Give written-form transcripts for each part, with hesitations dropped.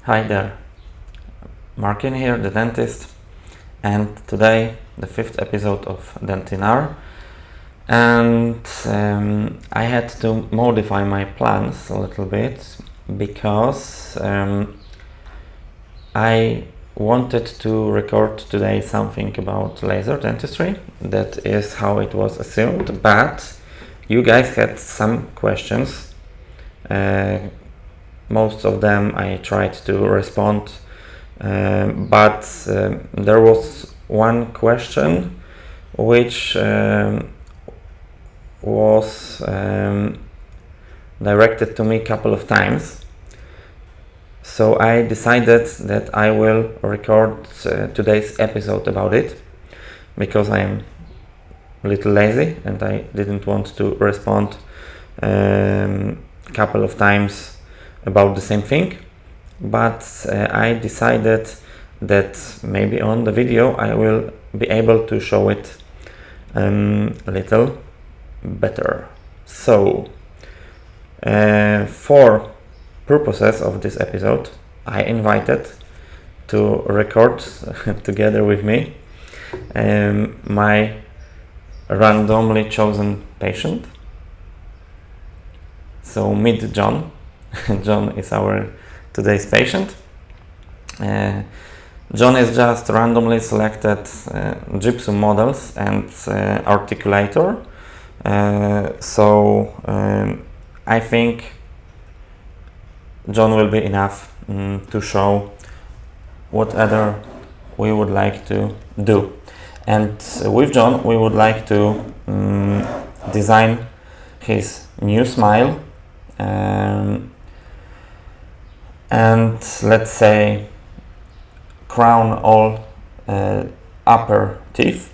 Hi there, Martin here, the dentist, and today the 5th episode of Dentinar, and I had to modify my plans a little bit because I wanted to record today something about laser dentistry. That is how it was assumed, but you guys had some questions. Most of them I tried to respond, but there was one question which was directed to me a couple of times. So I decided that I will record today's episode about it, because I am a little lazy and I didn't want to respond a couple of times about the same thing, but I decided that maybe on the video I will be able to show it a little better. So for purposes of this episode, I invited to record together with me my randomly chosen patient. So meet John. John is our today's patient. John is just randomly selected gypsum models and articulator. So I think John will be enough to show what other we would like to do. And with John we would like to design his new smile, and let's say crown all upper teeth.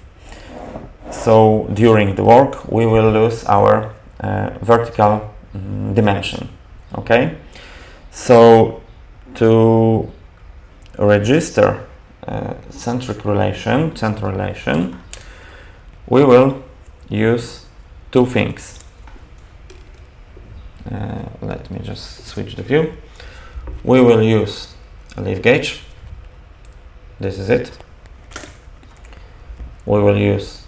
So during the work we will lose our vertical dimension. Okay, so to register center relation, we will use two things. Let me just switch the view. We will use a leaf gauge. This is it. We will use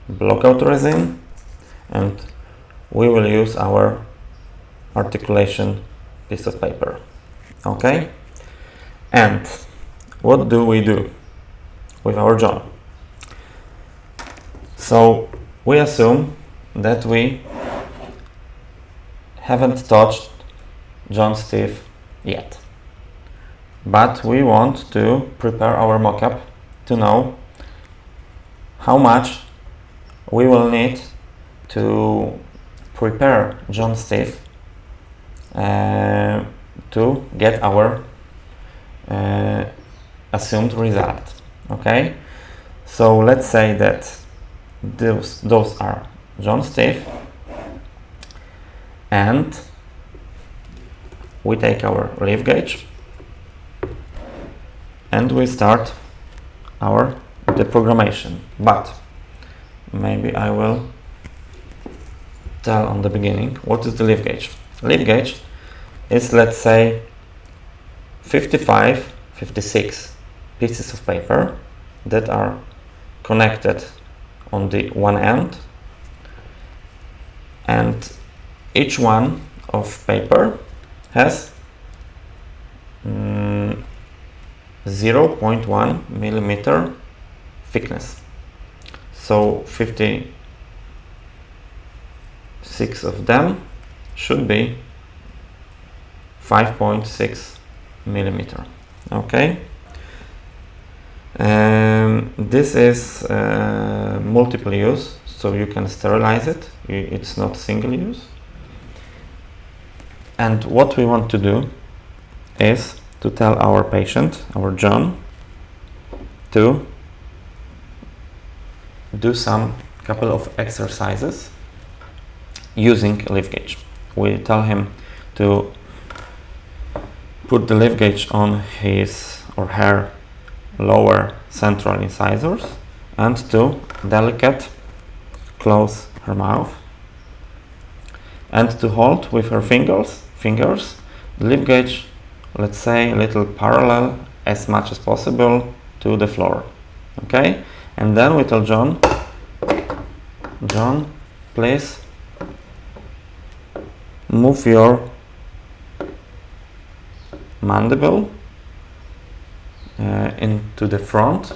blockout resin, and we will use our articulation piece of paper. Okay? And what do we do with our John? So we assume that we haven't touched John's teeth yet, but we want to prepare our mock-up to know how much we will need to prepare John's teeth to get our assumed result. Okay, so let's say that those are John's teeth, and we take our leaf gauge and we start our deprogrammation. But maybe I will tell on the beginning what is the leaf gauge. Leaf gauge is, let's say, 55, 56 pieces of paper that are connected on the one end, and each one of paper has 0.1 millimeter thickness. So 56 of them should be 5.6 millimeter. Okay. This is multiple use, so you can sterilize it. It's not single use. And what we want to do is to tell our patient, our John, to do some couple of exercises using a leaf gauge. We tell him to put the leaf gauge on his or her lower central incisors and to delicate close her mouth and to hold with her fingers the leaf gauge let's say, a little parallel as much as possible to the floor. Okay, and then we tell John, please move your mandible into the front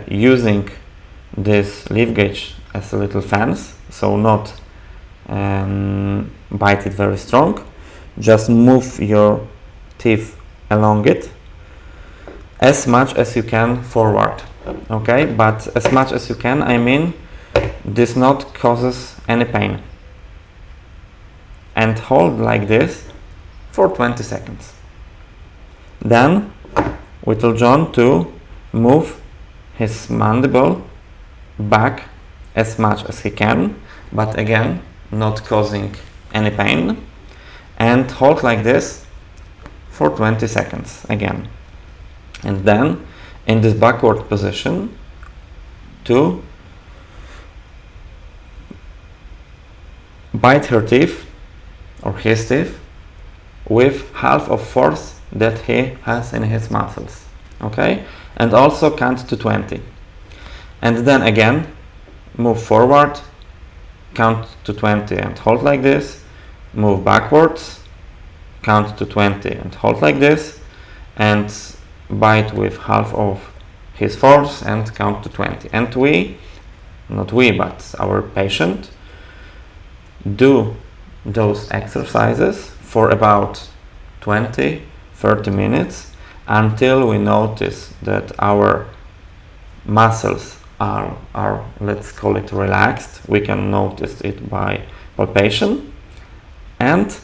using this leaf gauge as a little fence, so not bite it very strong. Just move your teeth along it as much as you can forward. Okay, but as much as you can, I mean this not causes any pain. And hold like this for 20 seconds. Then we tell John to move his mandible back as much as he can, but again not causing any pain, and hold like this for 20 seconds again. And then in this backward position to bite her teeth or his teeth with half of force that he has in his muscles. Okay, and also count to 20, and then again move forward, count to 20 and hold like this, move backwards, count to 20 and hold like this, and bite with half of his force and count to 20. And not we, but our patient do those exercises for about 20-30 minutes until we notice that our muscles are, let's call it, relaxed. We can notice it by palpation, and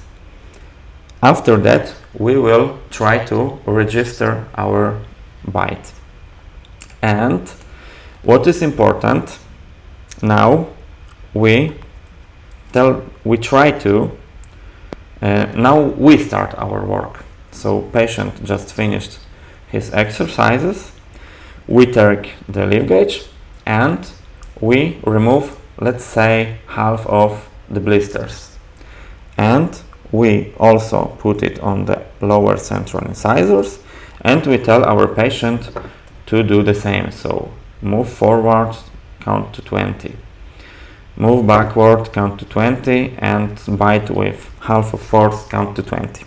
after that we will try to register our bite. And what is important now, we start our work. So patient just finished his exercises, we take the leaf gauge and we remove, let's say, half of the blisters, and we also put it on the lower central incisors, and we tell our patient to do the same. So move forward, count to 20, move backward, count to 20, and bite with half of force, count to 20.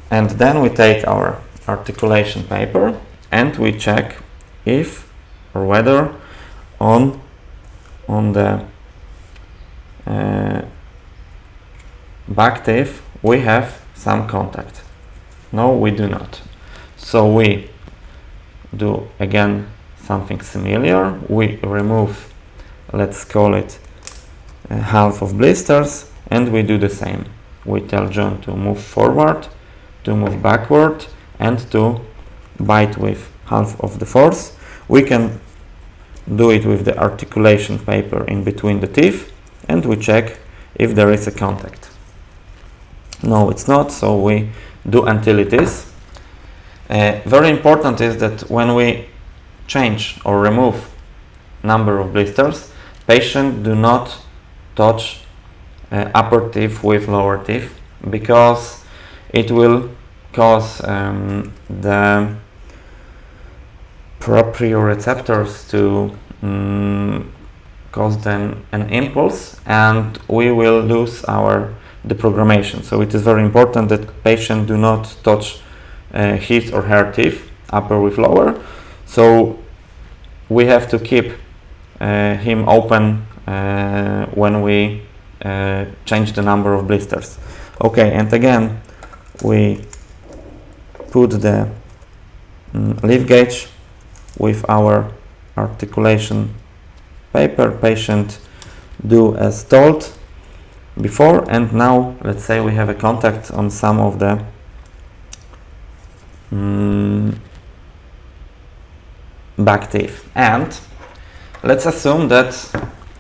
And then we take our articulation paper and we check if or whether on the back teeth we have some contact. No, we do not. So we do again something similar. We remove, let's call it, half of blisters, and we do the same. We tell John to move forward, to move backward, and to bite with half of the force. We can do it with the articulation paper in between the teeth, and we check if there is a contact. No, it's not, so we do until it is. Very important is that when we change or remove number of blisters, patient do not touch upper teeth with lower teeth, because it will cause the proprioceptors to cause them an impulse, and we will lose our deprogrammation. So it is very important that patient do not touch his or her teeth, upper with lower. So we have to keep him open when we change the number of blisters. Okay, and again we put the leaf gauge with our articulation paper. Patient do as told before, and now let's say we have a contact on some of the back teeth, and let's assume that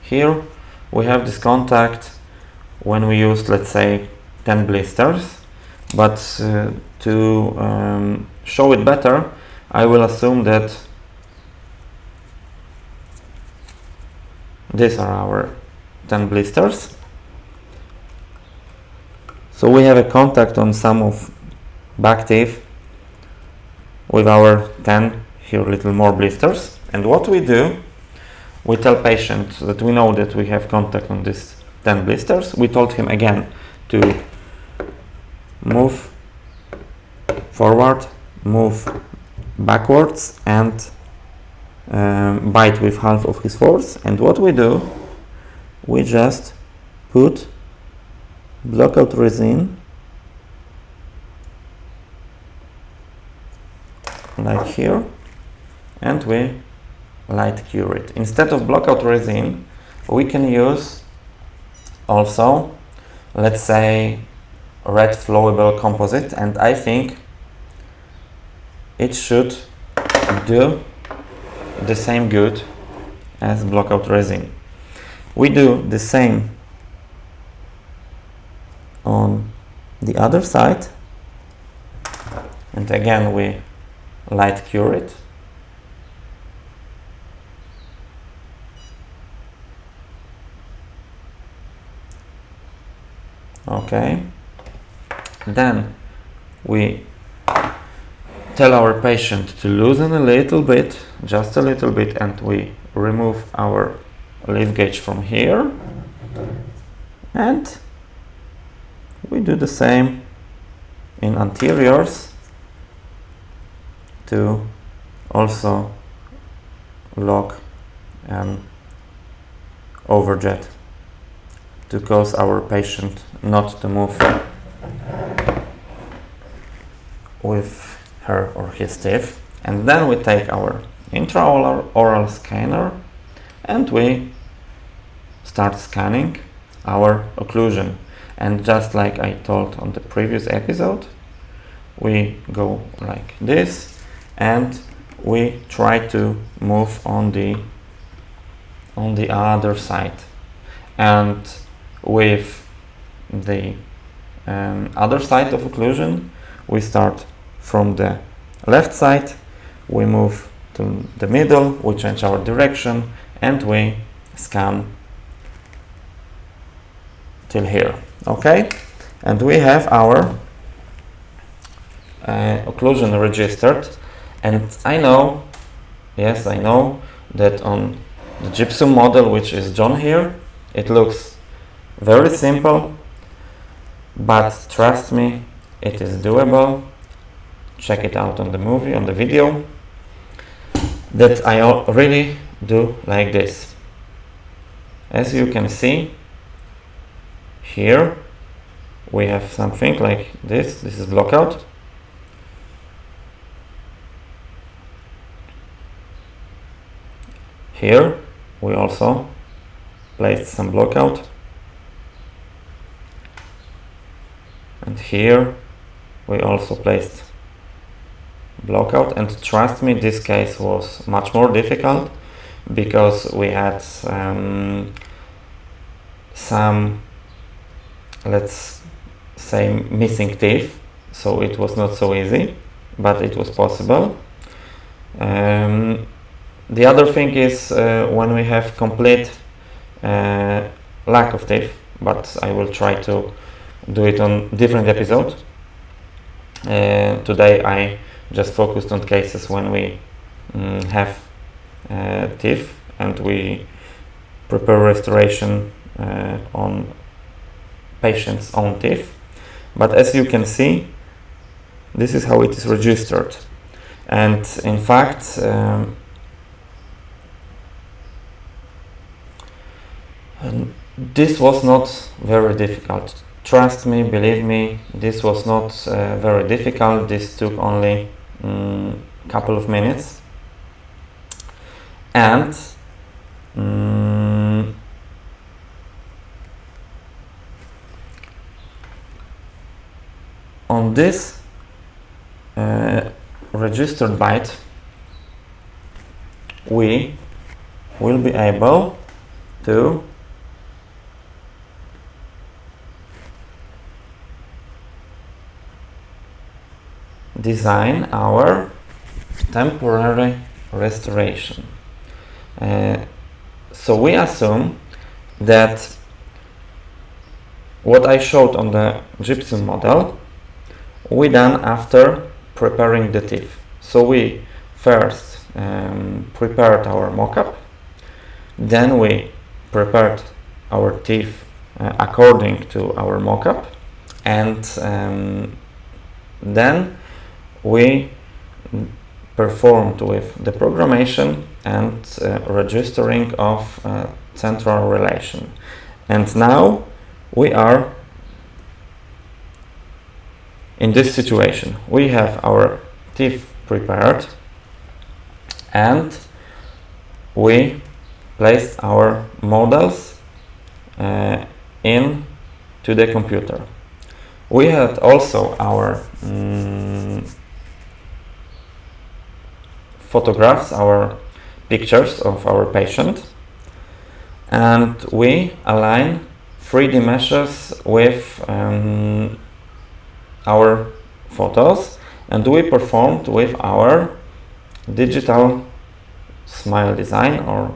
here we have this contact when we use, let's say, 10 blisters, but to show it better, I will assume that these are our 10 blisters. So we have a contact on some of back teeth with our 10 here little more blisters. And what we do, we tell patient that we know that we have contact on these 10 blisters. We told him again to move forward, move backwards, and bite with half of his force. And what we do, we just put blockout resin like here, and we light cure it. Instead of blockout resin, we can use also, let's say, red flowable composite, and I think it should do the same good as blockout resin. We do the same on the other side, and again we light cure it. Okay, then we tell our patient to loosen a little bit, just a little bit, and we remove our leaf gauge from here, and we do the same in anteriors to also lock an overjet to cause our patient not to move with her or his teeth. And then we take our intraoral scanner and we start scanning our occlusion. And just like I told on the previous episode, we go like this and we try to move on the other side. And with the other side of occlusion, we start from the left side, we move to the middle, we change our direction, and we scan till here. Okay, and we have our occlusion registered. And I know, yes, I know that on the gypsum model, which is drawn here, it looks very simple, but trust me, it is doable. Check it out on the movie, on the video, that I really do like this. As you can see, here we have something like this. This is blockout. Here we also placed some blockout. And here we also placed blockout, and trust me, this case was much more difficult because we had some, let's say, missing teeth, so it was not so easy, but it was possible. The other thing is when we have complete lack of teeth, but I will try to do it on different episode. Today I just focused on cases when we have teeth and we prepare restoration on patient's own teeth. But as you can see, this is how it is registered. And in fact, this was not very difficult. Trust me, believe me, this was not very difficult. This took only a couple of minutes. And on this registered bite, we will be able to design our temporary restoration. So we assume that what I showed on the gypsum model, we done after preparing the teeth. So we first prepared our mock-up, then we prepared our teeth according to our mock-up, and then we performed with the programmation and registering of central relation. And now we are in this situation. We have our teeth prepared and we placed our models into the computer. We had also our photographs, our pictures of our patient, and we align 3D meshes with our photos, and we performed with our digital smile design, or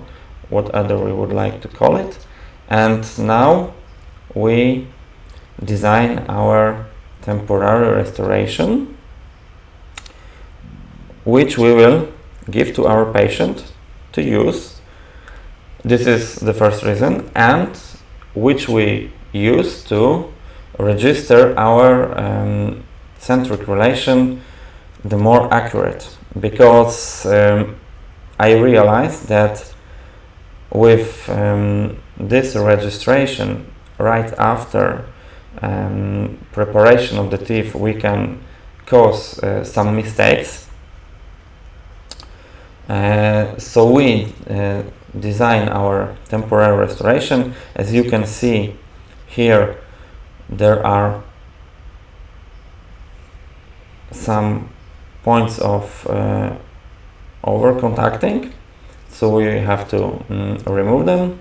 whatever we would like to call it. And now we design our temporary restoration, which we will give to our patient to use. This is the first reason, and which we use to register our centric relation the more accurate, because I realized that with this registration right after preparation of the teeth, we can cause some mistakes. So we design our temporary restoration. As you can see here, there are some points of over contacting, so we have to remove them.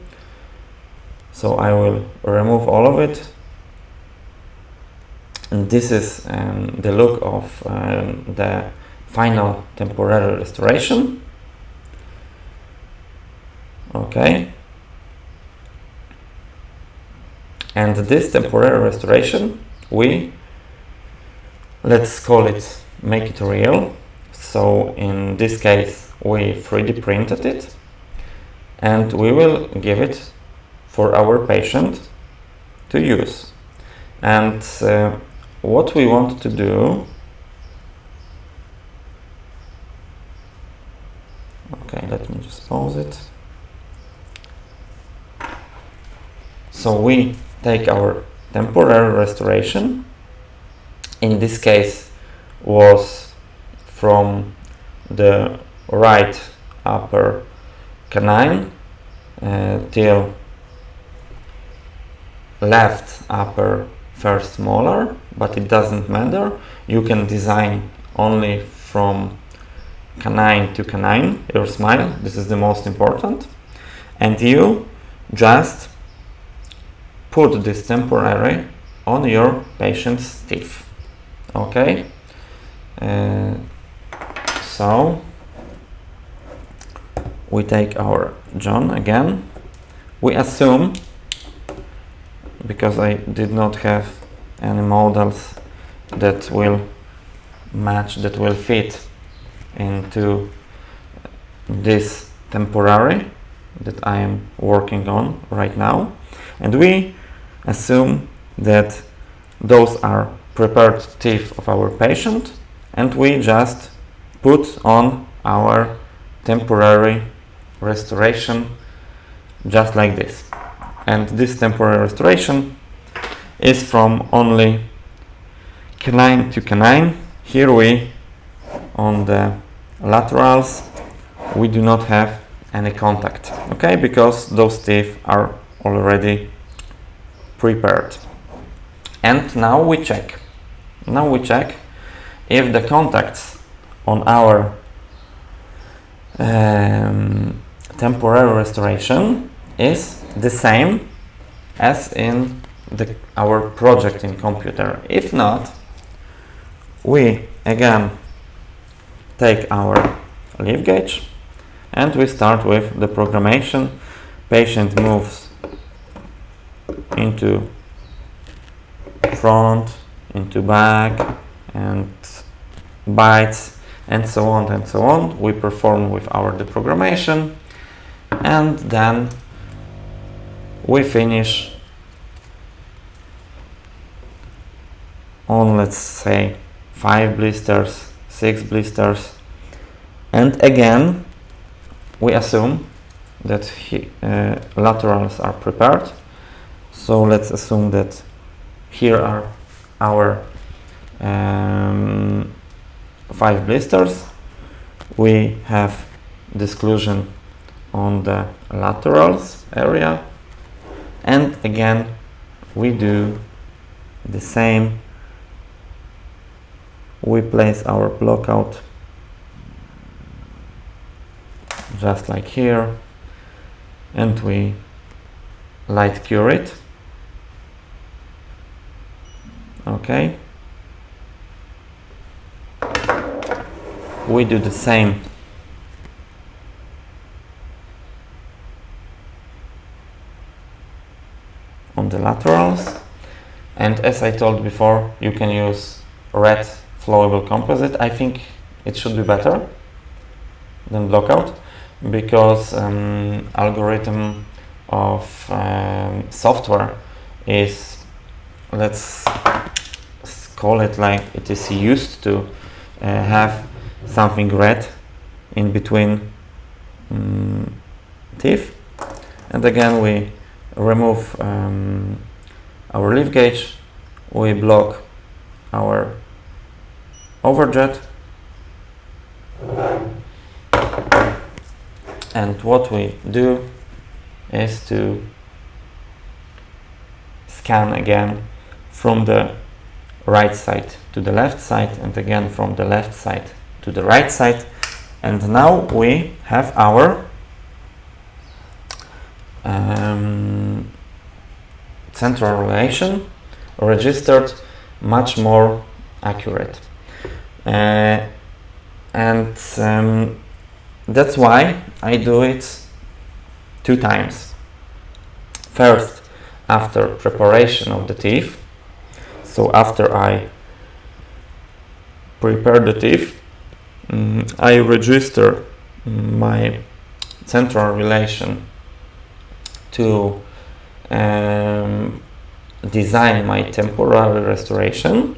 So I will remove all of it, and this is the look of the final temporary restoration. Okay, and this temporary restoration, let's call it, make it real. So in this case we 3D printed it, and we will give it for our patient to use. And what we want to do, okay, let me just pause it. So we take our temporary restoration. In this case was from the right upper canine till left upper first molar, but it doesn't matter. You can design only from canine to canine, your smile. This is the most important. And you just put this temporary on your patient's teeth. Okay, so we take our John again. We assume, because I did not have any models that will match, that will fit into this temporary that I am working on right now, and we assume that those are prepared teeth of our patient, and we just put on our temporary restoration just like this. And this temporary restoration is from only canine to canine. Here we, on the laterals, we do not have any contact, okay, because those teeth are already prepared. And now we check. Now we check if the contacts on our temporary restoration is the same as in our project in computer. If not, we again take our leaf gauge and we start with the programmation. Patient moves into front into back and bites and so on and so on. We perform with our deprogrammation, and then we finish on, let's say, 5 blisters, 6 blisters, and again we assume that laterals are prepared. So let's assume that here are our 5 blisters. We have disclusion on the laterals area, and again we do the same. We place our blockout just like here, and we light cure it. Okay. We do the same on the laterals, and as I told before, you can use red flowable composite. I think it should be better than blockout, because algorithm of software is, let's call it like it is used to have something red in between teeth. And again we remove our leaf gauge, we block our overjet, and what we do is to scan again from the right side to the left side, and again from the left side to the right side, and now we have our central relation registered much more accurate, and that's why I do it 2 times. First, after preparation of the teeth, so after I prepare the teeth, I register my central relation to design my temporary restoration,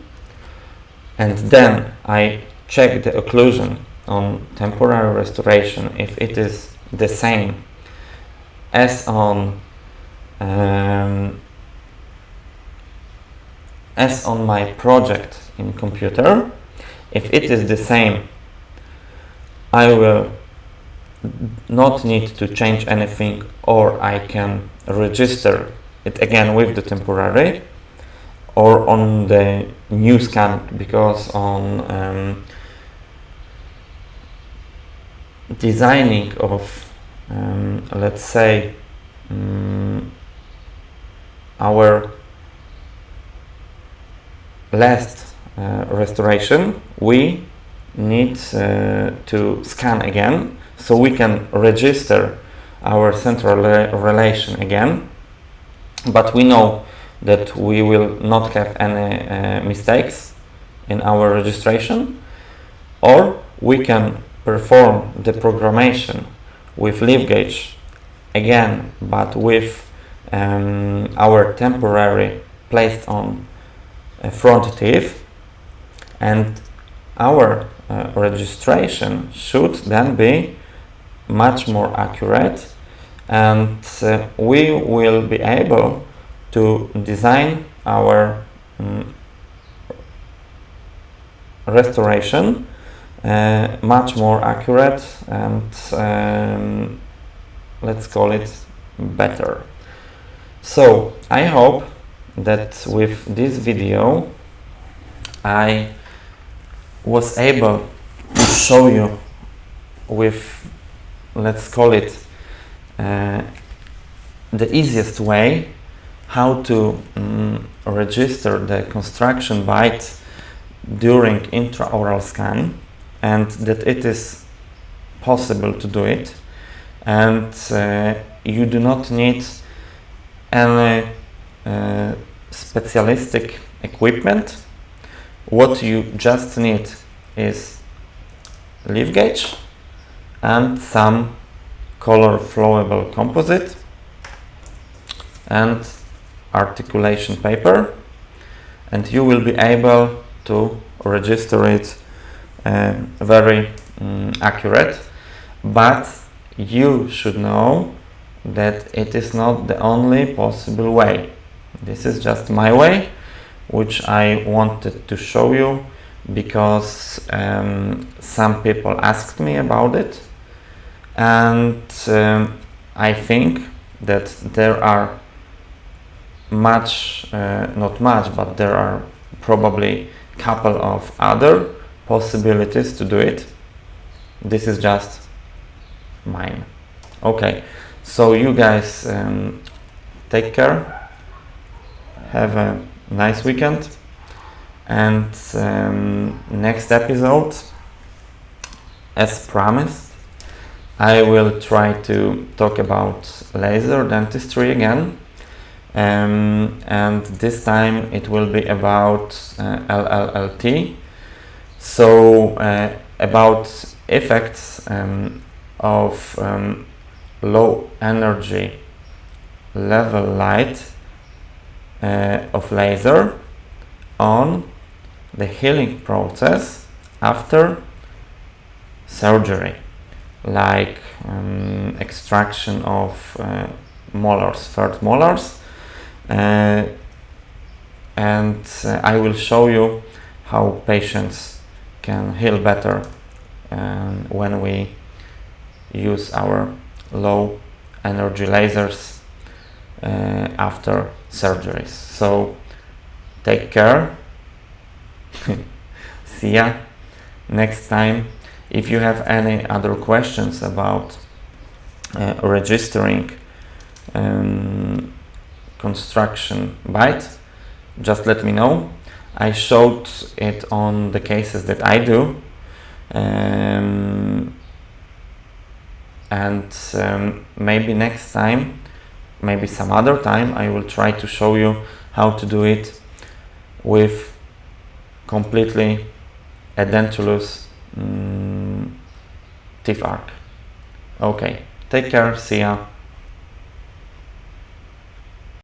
and then I check the occlusion on temporary restoration if it is the same as on my project in computer. If it is the same, I will not need to change anything, or I can register it again with the temporary or on the new scan, because on designing of let's say our last restoration, we need to scan again, so we can register our central relation again, but we know that we will not have any mistakes in our registration. Or we can perform the programmation with leaf gauge again, but with our temporary placed on front teeth, and our registration should then be much more accurate, and we will be able to design our restoration much more accurate and let's call it better. So I hope that with this video I was able to show you with, let's call it the easiest way how to register the construction bite during intraoral scan, and that it is possible to do it, and you do not need any specialistic equipment. What you just need is leaf gauge and some color flowable composite and articulation paper, and you will be able to register it very accurate. But you should know that it is not the only possible way. This is just my way, which I wanted to show you because some people asked me about it, and I think that there are not much, but there are probably couple of other possibilities to do it. This is just mine. Okay, so you guys take care, have a nice weekend, and next episode, as promised, I will try to talk about laser dentistry again, and this time it will be about LLLT, so about effects of low energy level light of laser on the healing process after surgery, like extraction of molars, third molars, and I will show you how patients can heal better when we use our low energy lasers after surgeries. So take care. See ya next time. If you have any other questions about registering construction bite, just let me know. I showed it on the cases that I do, and maybe next time, maybe some other time, I will try to show you how to do it with completely edentulous teeth arc. Okay, take care, see ya.